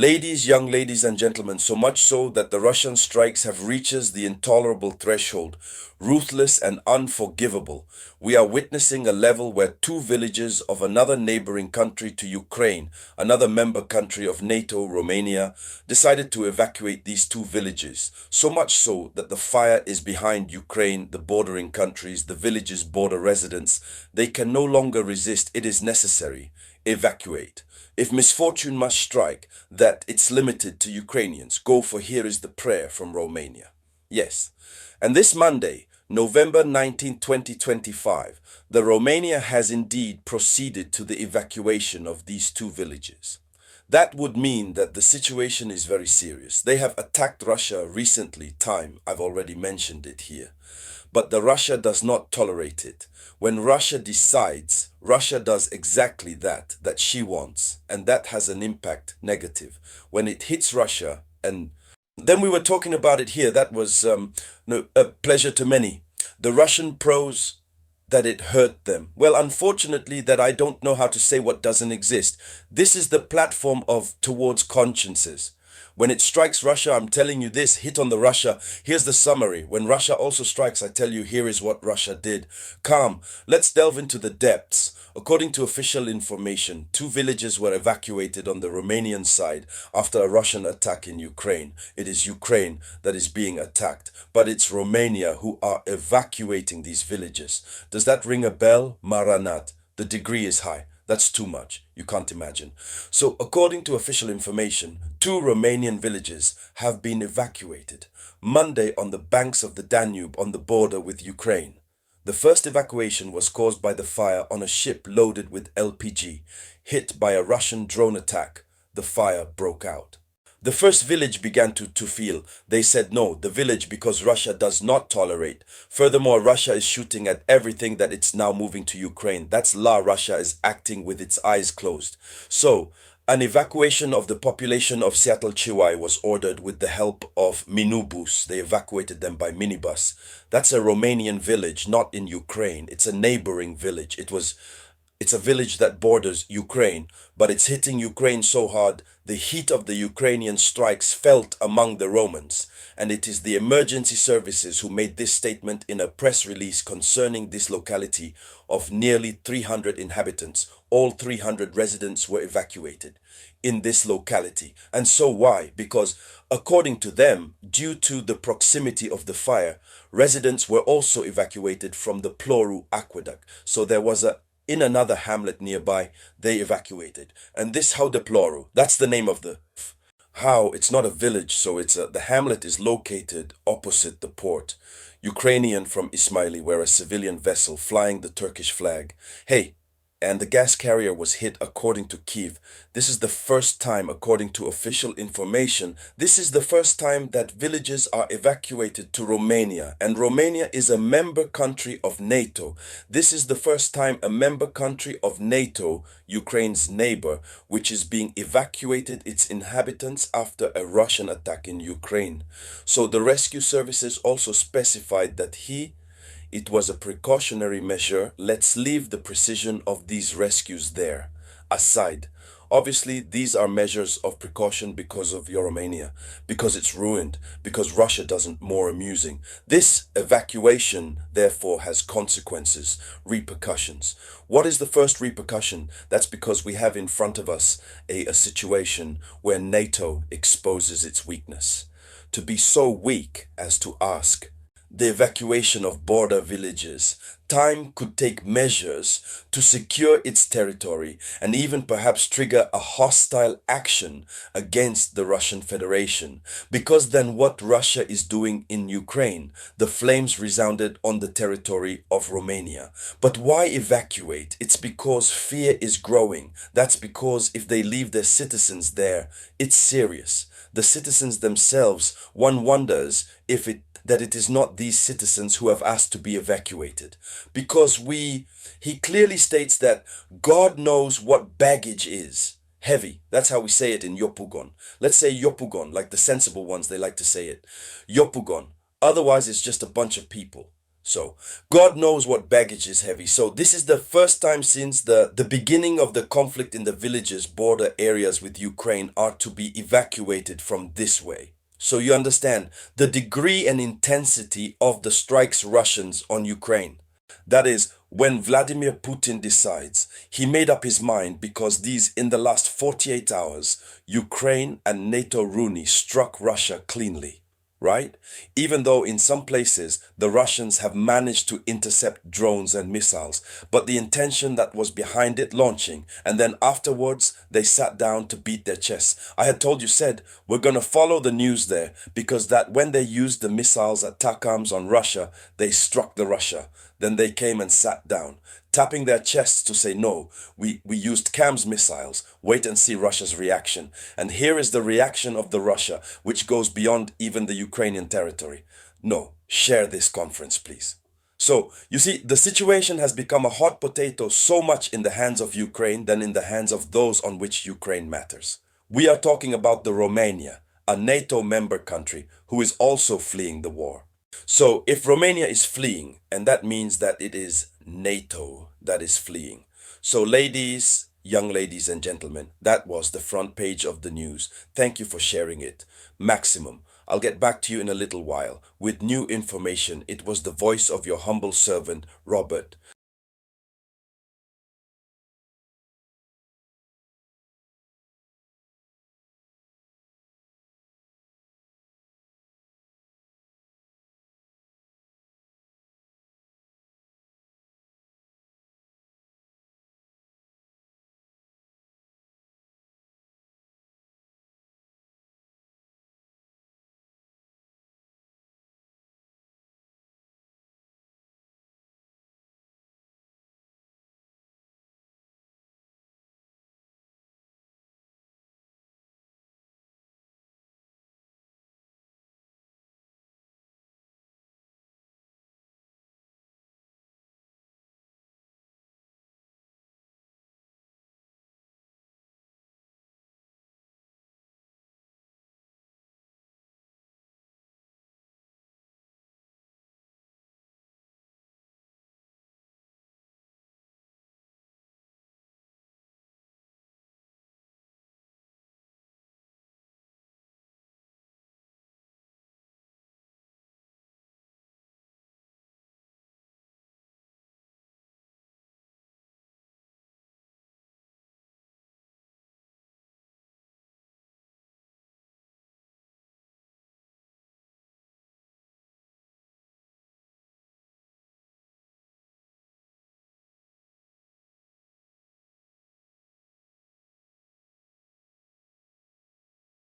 Young ladies and gentlemen, so much so that the Russian strikes have reached the intolerable threshold, ruthless and unforgivable. We are witnessing a level where two villages of another neighboring country to Ukraine, another member country of NATO, Romania, decided to evacuate these two villages. So much so that the fire is behind Ukraine, the bordering countries, the villages' border residents. They can no longer resist. It is necessary. Evacuate. If misfortune must strike, that it's limited to Ukrainians, go for here is the prayer from Romania. Yes. And this Monday, November 19, 2025, the Romania has indeed proceeded to the evacuation of these two villages. That would mean that the situation is very serious. They have attacked Russia recently, I've already mentioned it here. But the Russia does not tolerate it. When Russia decides, Russia does exactly that she wants, and that has an impact negative. When it hits Russia, and then we were talking about it here, that was a pleasure to many. The Russian pros, that it hurt them. Well, unfortunately, that I don't know how to say what doesn't exist. This is the platform of towards consciences. When it strikes Russia, I'm telling you this, hit on the Russia. Here's the summary. When Russia also strikes, I tell you, here is what Russia did. Calm. Let's delve into the depths. According to official information, two villages were evacuated on the Romanian side after a Russian attack in Ukraine. It is Ukraine that is being attacked, but it's Romania who are evacuating these villages. Does that ring a bell? Maranat. The degree is high. That's too much. You can't imagine. So, according to official information, two Romanian villages have been evacuated Monday on the banks of the Danube on the border with Ukraine. The first evacuation was caused by the fire on a ship loaded with LPG. Hit by a Russian drone attack, the fire broke out. The first village began to feel. They said no, the village, because Russia does not tolerate. Furthermore, Russia is shooting at everything that it's now moving to Ukraine. That's Russia is acting with its eyes closed. So, an evacuation of the population of Seattle, Chihuahua was ordered with the help of minibus. They evacuated them by minibus. That's a Romanian village, not in Ukraine. It's a neighboring village. It's a village that borders Ukraine, but it's hitting Ukraine so hard, the heat of the Ukrainian strikes felt among the Romans. And it is the emergency services who made this statement in a press release concerning this locality of nearly 300 inhabitants. All 300 residents were evacuated in this locality. And so why? Because according to them, due to the proximity of the fire, residents were also evacuated from the Ploru aqueduct. So there was in another hamlet nearby, they evacuated. And this Haudeploru, that's the name of it's not a village, so the hamlet is located opposite the port. Ukrainian from Ismaili, where a civilian vessel flying the Turkish flag. Hey, and the gas carrier was hit according to Kiev. This is the first time, according to official information, this is the first time that villages are evacuated to Romania. And Romania is a member country of NATO. This is the first time a member country of NATO, Ukraine's neighbor, which is being evacuated its inhabitants after a Russian attack in Ukraine. So the rescue services also specified that it was a precautionary measure. Let's leave the precision of these rescues there aside. Obviously, these are measures of precaution because of Romania, because it's ruined, because Russia doesn't more amusing. This evacuation, therefore, has consequences, repercussions. What is the first repercussion? That's because we have in front of us a situation where NATO exposes its weakness. To be so weak as to ask the evacuation of border villages, time could take measures to secure its territory and even perhaps trigger a hostile action against the Russian Federation. Because then what Russia is doing in Ukraine, the flames resounded on the territory of Romania. But why evacuate? It's because fear is growing. That's because if they leave their citizens there, it's serious. The citizens themselves, one wonders that it is not these citizens who have asked to be evacuated. Because he clearly states that God knows what baggage is. Heavy. That's how we say it in Yopugon. Let's say Yopugon, like the sensible ones, they like to say it. Yopugon. Otherwise, it's just a bunch of people. So, God knows what baggage is heavy. So, this is the first time since the beginning of the conflict in the villages, border areas with Ukraine are to be evacuated from this way. So, you understand the degree and intensity of the strikes Russians on Ukraine. That is, when Vladimir Putin decides, he made up his mind because in the last 48 hours, Ukraine and NATO Rooney struck Russia cleanly, right? Even though in some places the Russians have managed to intercept drones and missiles, but the intention that was behind it launching, and then afterwards they sat down to beat their chests. I had told you, said, we're going to follow the news there because that when they used the missiles at TACAMS on Russia, they struck the Russia. Then they came and sat down, tapping their chests to say, no, we used CAMS missiles. Wait and see Russia's reaction. And here is the reaction of the Russia, which goes beyond even the Ukrainian territory. No, share this conference, please. So, you see, the situation has become a hot potato so much in the hands of Ukraine than in the hands of those on which Ukraine matters. We are talking about the Romania, a NATO member country who is also fleeing the war. So if Romania is fleeing, and that means that it is NATO that is fleeing. So ladies, young ladies and gentlemen, that was the front page of the news. Thank you for sharing it. Maximum. I'll get back to you in a little while with new information. It was the voice of your humble servant, Robert.